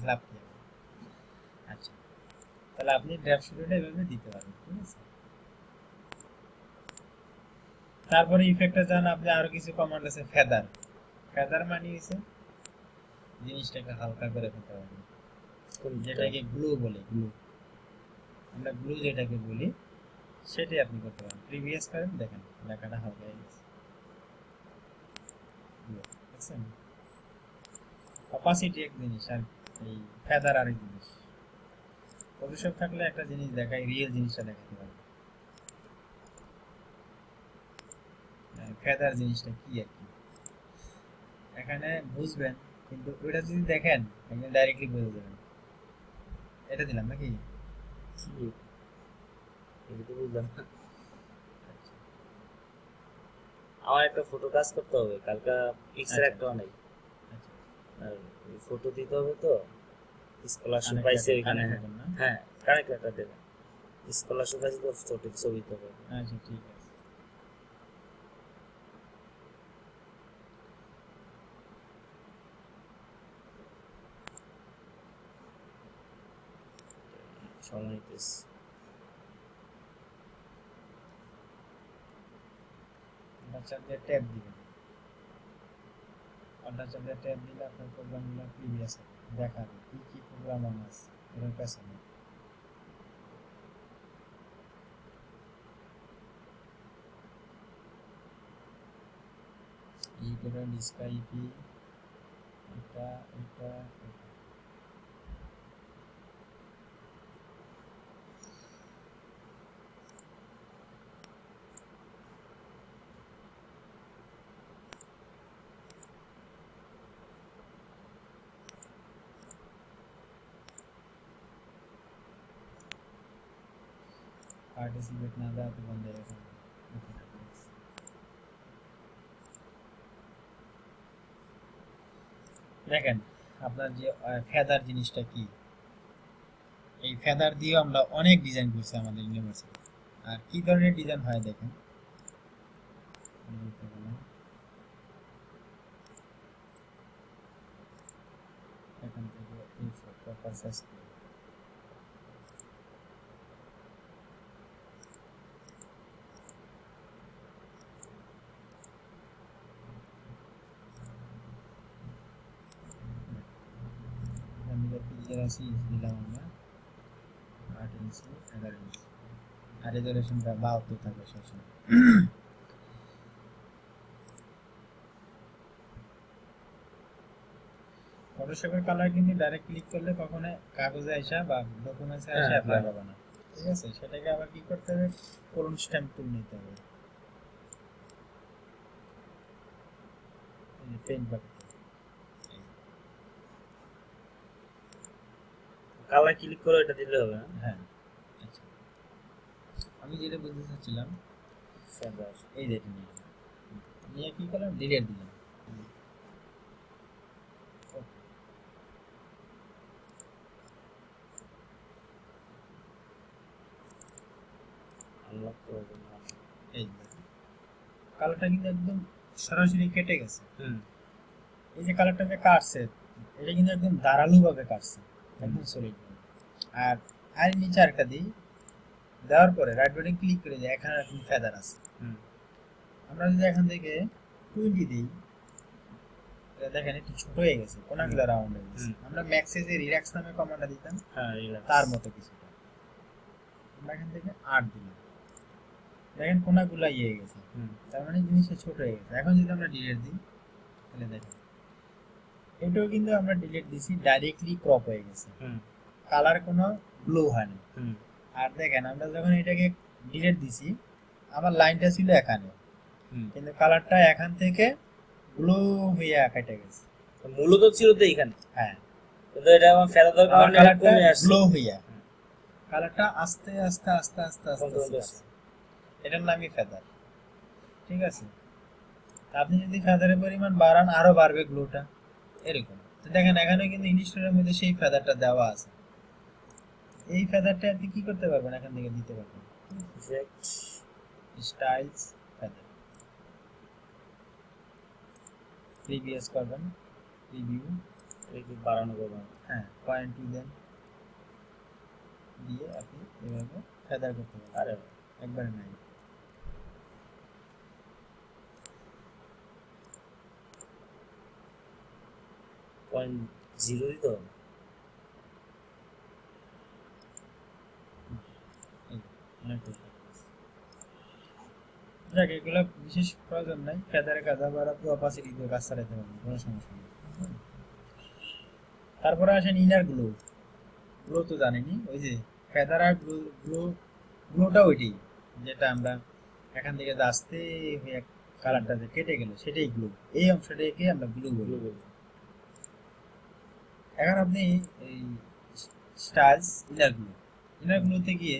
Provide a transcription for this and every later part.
লাভ কি হবে? আচ্ছা, তাহলে আপনি ড্রাফট শুরুটা এভাবে দিতে পারবেন, ঠিক আছে। তারপরে ইফেক্টে যান, আপনি আরো কিছু কমান্ড আছে। ফেদার, ফেদার মানে হচ্ছে জিনিসটাকে হালকা করে ফেলতে পারবেন, যেটাকে গ্লু বলে। গ্লু, আমরা গ্লু যেটাকে বলি সেটাই আপনি করতে পারেন। প্রিভিয়াস করেন, দেখেন লেখাটা হালকা হয়ে গেছে। দেখছেন, অপাসিটি এক জিনিস আর এই ফেদার আরেক জিনিস। ফটোশপ থাকলে একটা জিনিস দেখায়, রিয়েল জিনিসটা দেখাতে পারবে। ফেদার জিনিসটা কি আর কি এখানে বুঝবেন, কিন্তু ওইটা যদি দেখেন একদম ডাইরেক্টলি বুঝে যাবেন। এটা দিলাম নাকি? এটা তো বুঝলাম না। আমার একটা ফটো কাজ করতে হবে কালকে, পিক্সেল একটা অনেক, আর ফটো দিতে হবে তো। স্কলারশিপ পাইছে ওইখানে। হ্যাঁ, কানেক্ট একটা দেবে। স্কলারশিপ পাইছে তো, ছবি দিতে হবে। আচ্ছা ঠিক আছে। সময় নিতেছি। ট্যাব দিবেন, অর্ডার ট্যাব দিলে আপনার প্রোগ্রামগুলো প্রিভিয়াস দেখাবে কি কি প্রোগ্রাম অন আছে এর পেছনে। ই করে ডিসক্রাইবি এটা এটা পার্টিসিপেট না দেওয়া তো বন্ধ হয়ে যাবে। দেখেন আপনার যে ফেদার জিনিসটা কি, এই ফেদার দিয়ে আমরা অনেক ডিজাইন করছি আমাদের ইউনিভার্সিটি। আর কি ধরনের ডিজাইন হয় দেখেন, এখান থেকে এই প্রপার সাইজ করে দিলাম আমরা 8 ইঞ্চি 11 ইঞ্চি, আর রেজলিউশনটা 72 থাকবে সবসময়। ফটোশপের কালার কিন্তু ডাইরেক্ট ক্লিক করলে কখনো কাগজে আসা বা ডকুমেন্টসে আসা অ্যাপ্লাই হবে না, ঠিক আছে। সেটাকে আবার কি করতে হবে, কোলন স্ট্যাম্প টুল নিতে হবে, পেন বাটন। কালার ক্লিক করে এটা দিলে হবে না? হ্যাঁ আচ্ছা, আমি যেটা বলতে চাচ্ছিলাম ফেদার এই যেটা নিয়ে কি করলাম, ডিলিট দিলাম। আনলক তো হবে না। এই কালারটা কিন্তু একদম সরাসরি কেটে গেছে। এই যে কালারটা যে কাটছে এটা কিন্তু একদম ধারালো ভাবে কাটছে, একদম সলিড। আর আর নিচে আরেকটা দিই, দেওয়ার পরে রাইট বাটন ক্লিক করে দিই, এখানে এখন ফেদার আছে। আমরা যদি এখান থেকে 20 দিই, দেখেন একটু ছোট হয়ে গেছে, কোনাগুলো রাউন্ড হয়ে গেছে। আমরা ম্যাক্সে যে রিল্যাক্স নামে কমান্ডটা দিতাম, তার মতো কিছুটা। আমরা এখান থেকে 8 দিলাম, দেখেন কোনাগুলো ইয়ে গেছে, তার মানে জিনিসটা ছোট হয়ে গেছে। এখন যদি আমরা ডিলিট দিই, তাহলে দেখেন এটাও কিন্তু আমরা ডিলিট দিছি, ডাইরেক্টলি ক্রপ হয়ে গেছে, কালার কোনো গ্লো হয়নি। আর দেখেন আমরা যখন এটাকে ডিলিট দিছি, আমার লাইনটা ছিল এখানে, কিন্তু কালারটা এখান থেকে গ্লো হয়ে কেটে গেছে। মূলত ছিল তো এখানে। হ্যাঁ, কিন্তু এটা আমার ফেদার কারণে কমে আসছে, গ্লো হইয়া কালারটা আস্তে আস্তে আস্তে আস্তে আস্তে, এটার নামই ফেদার, ঠিক আছে। আপনি যদি ফেদারের পরিমাণ বাড়ান আরো বাড়বে গ্লোটা, এরকম। তো দেখেন এখানে কিন্তু ইনস্টলের মধ্যে সেই ফেদারটা দেওয়া আছে। এই ফেদারটা আপনি কি করতে পারবেন, এখান থেকে দিতে পারবেন ইফেক্ট, স্টাইলস, ফেদার, প্রিভিয়াস করবেন, প্রিভিউ, রিভিউ বাড়ানো করবেন। হ্যাঁ 0.2 দেন, দিয়ে আপনি এভাবে ফেদার করতে পারেন। আরে একবারে নাই, পয়েন্ট জিরো দিতে হবে। অনেক বেশি। যাক, এগুলো বিশেষ প্রয়োজন নাই, ফেদারে কাজ আবার আপনি অপাসিটি দিয়ে কাজ চালাতে পারবেন, কোনো সমস্যা নেই। তারপরে আসেন ইনার গ্লো। গ্লো তো জানেনি, ওই যে ফেদার আর গ্লো, গ্লো গ্লোটা ওইটাই, যেটা আমরা এখান থেকে যে আস্তে হয়ে কালারটা যে কেটে গেল সেটাই গ্লো, এই অংশটাকে আমরা গ্লো বলি। এখন আপনি এই স্টাইলস ইনার গ্লো, ইনার গ্লোতে গিয়ে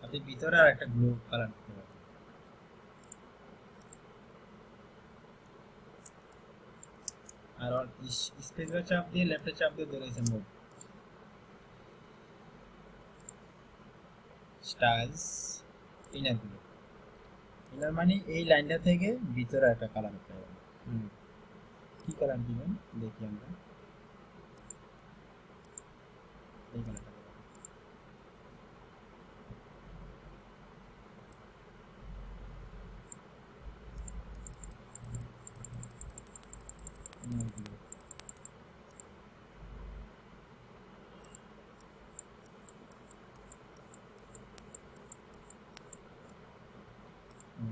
আপনি ভিতরে আর একটা গ্লো কালার করতে পারবেন। আর স্পেস বার চাপ দিয়ে লেফটে চাপ দিয়ে ধরেছেন mode styles inner glow. Inner মানে এই লাইনটা থেকে ভিতরে একটা কালার করতে পারবেন। কি কালার দিবেন দেখি আমরা, এই কালারটা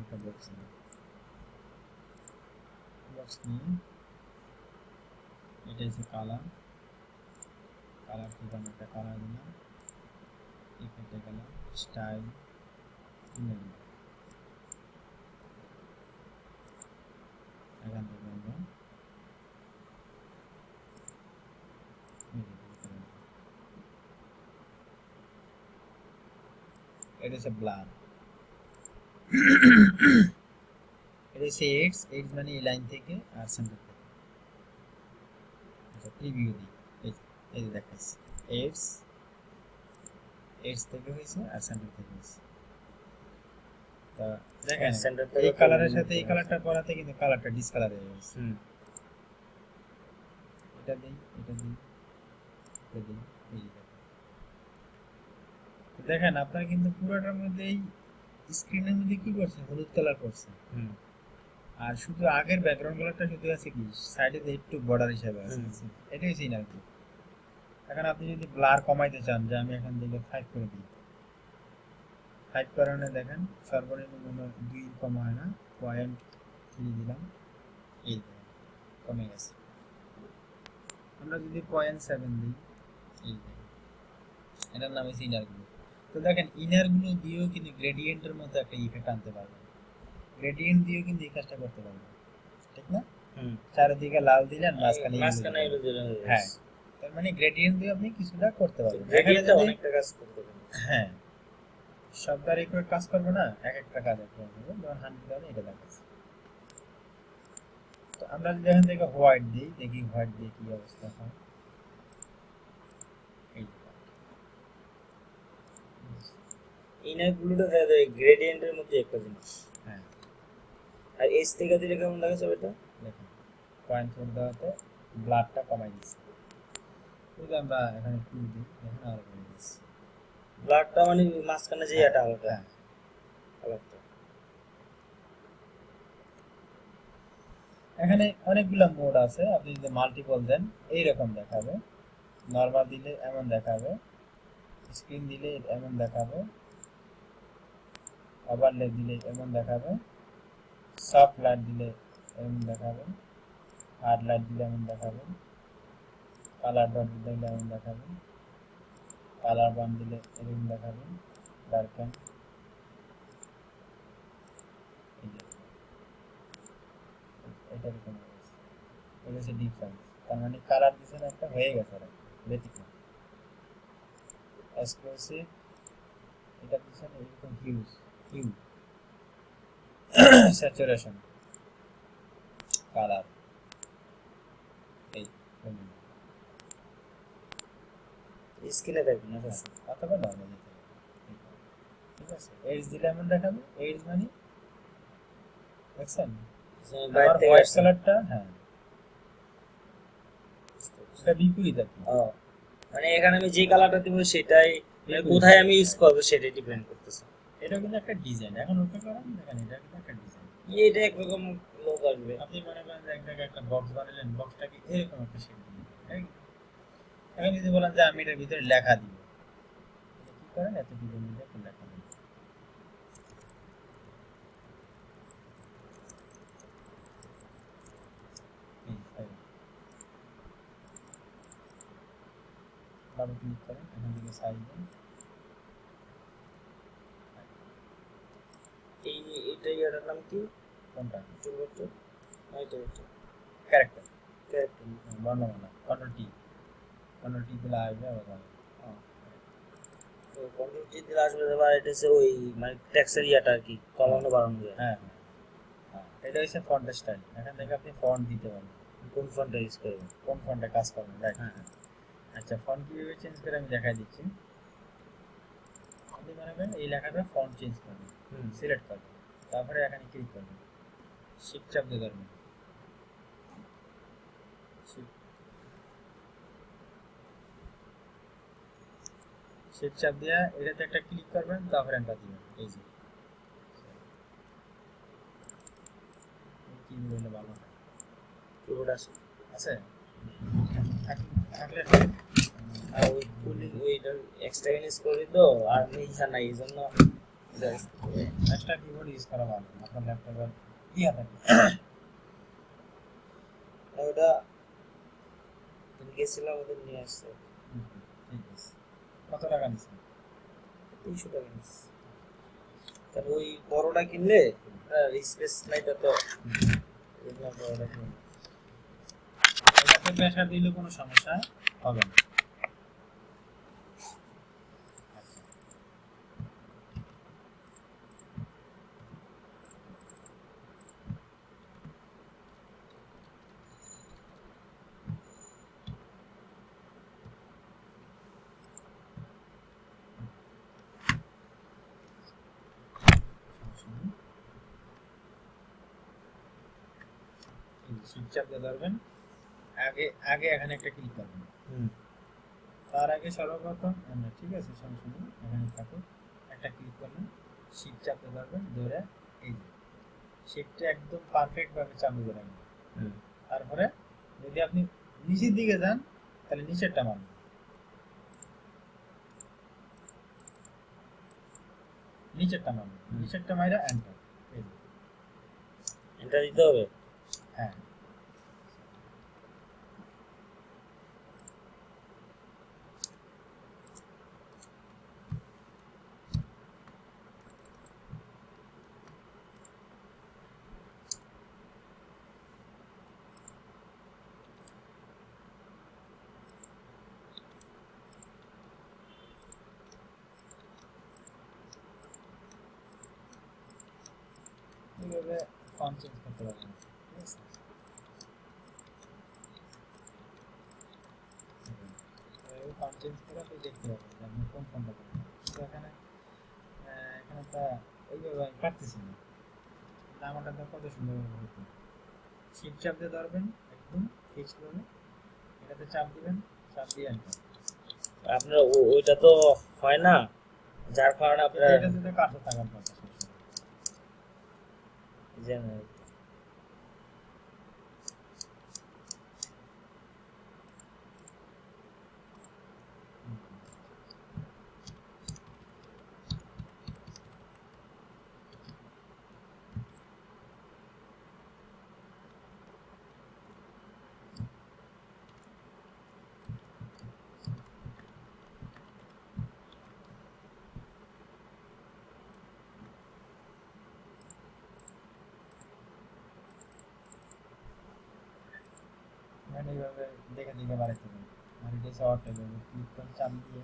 একটা বক্স নিয়ে এটা হচ্ছে কালার, কালার থেকে আমরা একটা কালার দিলাম, এখানে গেলাম স্টাইল ইনার গ্লো, এখান থেকে আমরা এটা হচ্ছে ব্লার, এটা হচ্ছে এইডস, এইডস মানে এই লাইন থেকে আর সেন্টার থেকে। আচ্ছা প্রিভিউ দিই, এই যে দেখাচ্ছি এইডস, এইডস থেকে হয়েছে আর সেন্টার থেকে হয়েছে। তা দেখেন এই কালারের সাথে এই কালারটা পরাতে কিন্তু কালারটা ডিসকালার হয়ে গেছে। এটা দিই, এটা দিই, এটা দিই, এই যে দেখেন আপনার কিন্তু পুরোটার মধ্যে এই স্ক্রিনের মধ্যে কি করছে, হলুদ কালার করছে। আর শুধু আগের ব্যাকগ্রাউন্ড কালারটা শুধু আছে কি সাইডে একটু বর্ডার হিসেবে আছে, এটাই হচ্ছে ইনার গ্লো। এখন আপনি যদি ব্লার কমাইতে চান, যে আমি এখান থেকে 5 করে দিই, 5 কারণে দেখেন সর্বনিম্ন 2 কম হয় না, 0.3 দিলাম, এই দেখেন কমে গেছে। আমরা যদি 0.7 দিই, এই দেখেন এটার নাম হচ্ছে ইনার গ্লো। তো দেখেন ইনার গ্লো দিয়েও কিন্তু গ্রেডিয়েন্টের মতো একটা ইফেক্ট আনতে পারবেন, গ্রেডিয়েন্ট দিয়েও কিন্তু এই কাজটা করতে পারবেন, ঠিক না? চারিদিকে লাল দিলেন, মাঝখানে এলো দিলেন, হ্যাঁ, তার মানে গ্রেডিয়েন্ট দিয়ে আপনি কিছুটা করতে পারবেন। গ্রেডিয়েন্টে অনেকটা কাজ করতে পারবেন। হ্যাঁ, সব দ্বারা করে কাজ করবে না, এক একটা কাজ একটা হবে। যেমন 100 এটা দেখাচ্ছে। তো আমরা যদি এখান থেকে হোয়াইট দিই, দেখি হোয়াইট দিয়ে কি অবস্থা হয়। ইনার গ্লুটা দেয় গ্রেডিয়েন্টের মধ্যে একটা জিনিস। হ্যাঁ, আর এস থেকে দিলে কেমন দেখাচ্ছে এটা? দেখুন 0.4 দেওয়াতে ব্লাডটা কমাই দিচ্ছে। যদি আমরা এখানে 2 দিই, দেখুন আরো কমে দিচ্ছে ব্লাডটা, মানে মাঝখানে যে এটা হালকা কালারটা। এখানে অনেকগুলো মোড আছে, আপনি যদি মাল্টিপল দেন এইরকম দেখাবে, নরমাল দিলে এমন দেখাবে, স্ক্রিন দিলে এমন দেখাবে, ওভারলে দিলে এমন দেখাবে, সফট লাইট দিলে এমন দেখাবে, হার্ড লাইট দিলে এমন দেখাবে, কালার ডট দিলে এমন দেখাবে, কালার বান দিলে এরকম দেখাবে, ডার্কেন, এটা এরকম হয়েছে। এটা হচ্ছে ডিফারেন্স, তার মানে কালার দিচ্ছেন একটা হয়ে গেছে ব্যতিক্রম। এক্সক্লুসিভ এটা দিচ্ছেন এরকম হিউজ, হিউ, স্যাচুরেশন, কালার, এই স্ক্রিনে দেখবেন না অথবা নর্মাল দিতে হবে, ঠিক আছে? এইডস দিলে এমন দেখাবে, এইডস মানে দেখছেন বাইরে থেকে হোয়াইট কালারটা, হ্যাঁ এটা বিপরীত আর কি। মানে এখানে আমি যে কালারটা দিব সেটাই মানে কোথায় আমি ইউজ করবো সেটাই ডিপেন্ড করতেছে। এটা কিন্তু একটা ডিজাইন, এখন ওকে করেন দেখেন, এটা কিন্তু একটা ডিজাইন। এটা একরকম লোক আসবে। আপনি মনে করেন যে এক জায়গায় একটা বক্স বানালেন, বক্সটাকে এরকম একটা শেপ দিলেন, তাই না? এখন যদি বলেন যে আমি এটার ভিতরে লেখা দিব, তাহলে কি করেন, এত ডিজাইন দিয়ে একটা লেখা দিন। ডাবল ক্লিক করেন, এখান থেকে সাইজ দেন। এই এটা এটার নাম কি? কোনটা? টুলবারটা এটা এটা ক্যারেক্টার, ক্যারেক্টার। বর্ণমালা। কন্ট্রোল টি, কন্ট্রোল টি দিলে আসবে আবার যাবে। তো কন্ট্রোল টি দিলে আসবে, আবার এটা হচ্ছে ওই মানে টেক্সটের ইয়াটা আর কি কমানো বাড়ানো যায়। হ্যাঁ হ্যাঁ হ্যাঁ, এটা হচ্ছে ফন্ট স্টাইল। এখান থেকে আপনি ফন্ট দিতে পারবেন, কোন ফন্টটা ইউজ করবেন? কোন ফন্টে কাজ করবেন, রাইট। হ্যাঁ হ্যাঁ। আচ্ছা, ফন্ট কিভাবে চেঞ্জ করে আমি দেখাই দিচ্ছি। আপনি মনে করেন এই লেখাটা ফন্ট চেঞ্জ করবেন, সিলেক্ট করবেন, তারপরে এখানে ক্লিক করবেন, শিফট চাপ দিয়ে ধরবেন, শিফট চাপ দিয়ে এটাতে একটা ক্লিক করবেন, তারপরে এন্টার দিবেন। এই যে কি বললে ভালো হয়, কিবোর্ড আছে আছে থাকলে আর ওই ওইটা এক্সট্রা ইউজ করি তো আর ইচ্ছা নাই এই জন্য এক্সট্রা কিবোর্ড ইউজ করা ভালো। আপনার ল্যাপটপের ইয়া থাকে। ওটা তুমি গেছিলাম ওদের নিয়ে আসছে ঠিক আছে। কত টাকা নিচ্ছে? 300 টাকা নিচ্ছে। কারণ ওই বড়টা কিনলে স্পেস নাই তো এই জন্য বড়টা কিনলে। এটাতে প্রেসার দিলে কোনো সমস্যা হবে না। শিফট চাপ দিয়ে ধরবেন, আগে আগে এখানে একটা ক্লিক করবেন। তার আগে সর্বপ্রথম ঠিক আছে, সমস্যা নেই, এখানে থাকুন, একটা ক্লিক করবেন, শিফট চাপ দিয়ে ধরবেন, ধরে এই যে শিফটটা একদম পারফেক্ট ভাবে চালু করে নেবেন। তারপরে যদি আপনি নিচের দিকে যান তাহলে নিচেরটা মারবেন, নিচেরটা মারবেন, নিচেরটা মাইরা এন্টার। এই যে এন্টার দিতে হবে। হ্যাঁ, এইভাবে ফন্ট চেঞ্জ করতে পারবেন। ঠিক আছে, এইভাবে ফন্ট চেঞ্জ করে আপনি দেখতে পাবেন যে আপনি কোন ফন্টটা করবেন। তো এখানে এখানে তা ওইভাবে আমি পারতেছি না, নামটা তো কত সুন্দরভাবে হতো। শিফট চাপ দিয়ে ধরবেন, একদম ফিক্সড ভাবে এটাতে চাপ দিবেন, চাপ দিয়ে এন্টার। আপনার ওইটা তো হয় না, যার কারণে আপনার এটাতে তো কাছে থাকার কথা সবসময়। যেমন মানে এইভাবে দেখে দেখে বাড়াইতে হবে। আর এটা শর্ট হবে, ক্লিক করে চাপ দিয়ে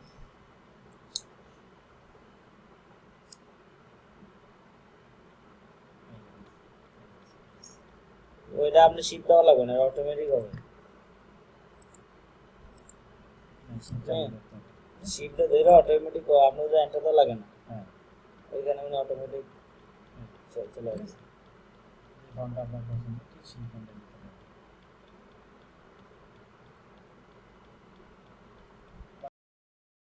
ওইটা আপনি শিফট দেওয়া লাগবে না, অটোমেটিক হবে। শিফট চাপ দিয়ে ধরতে হবে। শিফট ধরে অটোমেটিক আপনার এন্টার দেওয়া লাগে না, হ্যাঁ, ওইখানে মানে অটোমেটিক চলে ঠিক আসবে। আছে। এই ফন্টটা আপনার পছন্দ, ঠিক সেই ফন্টটা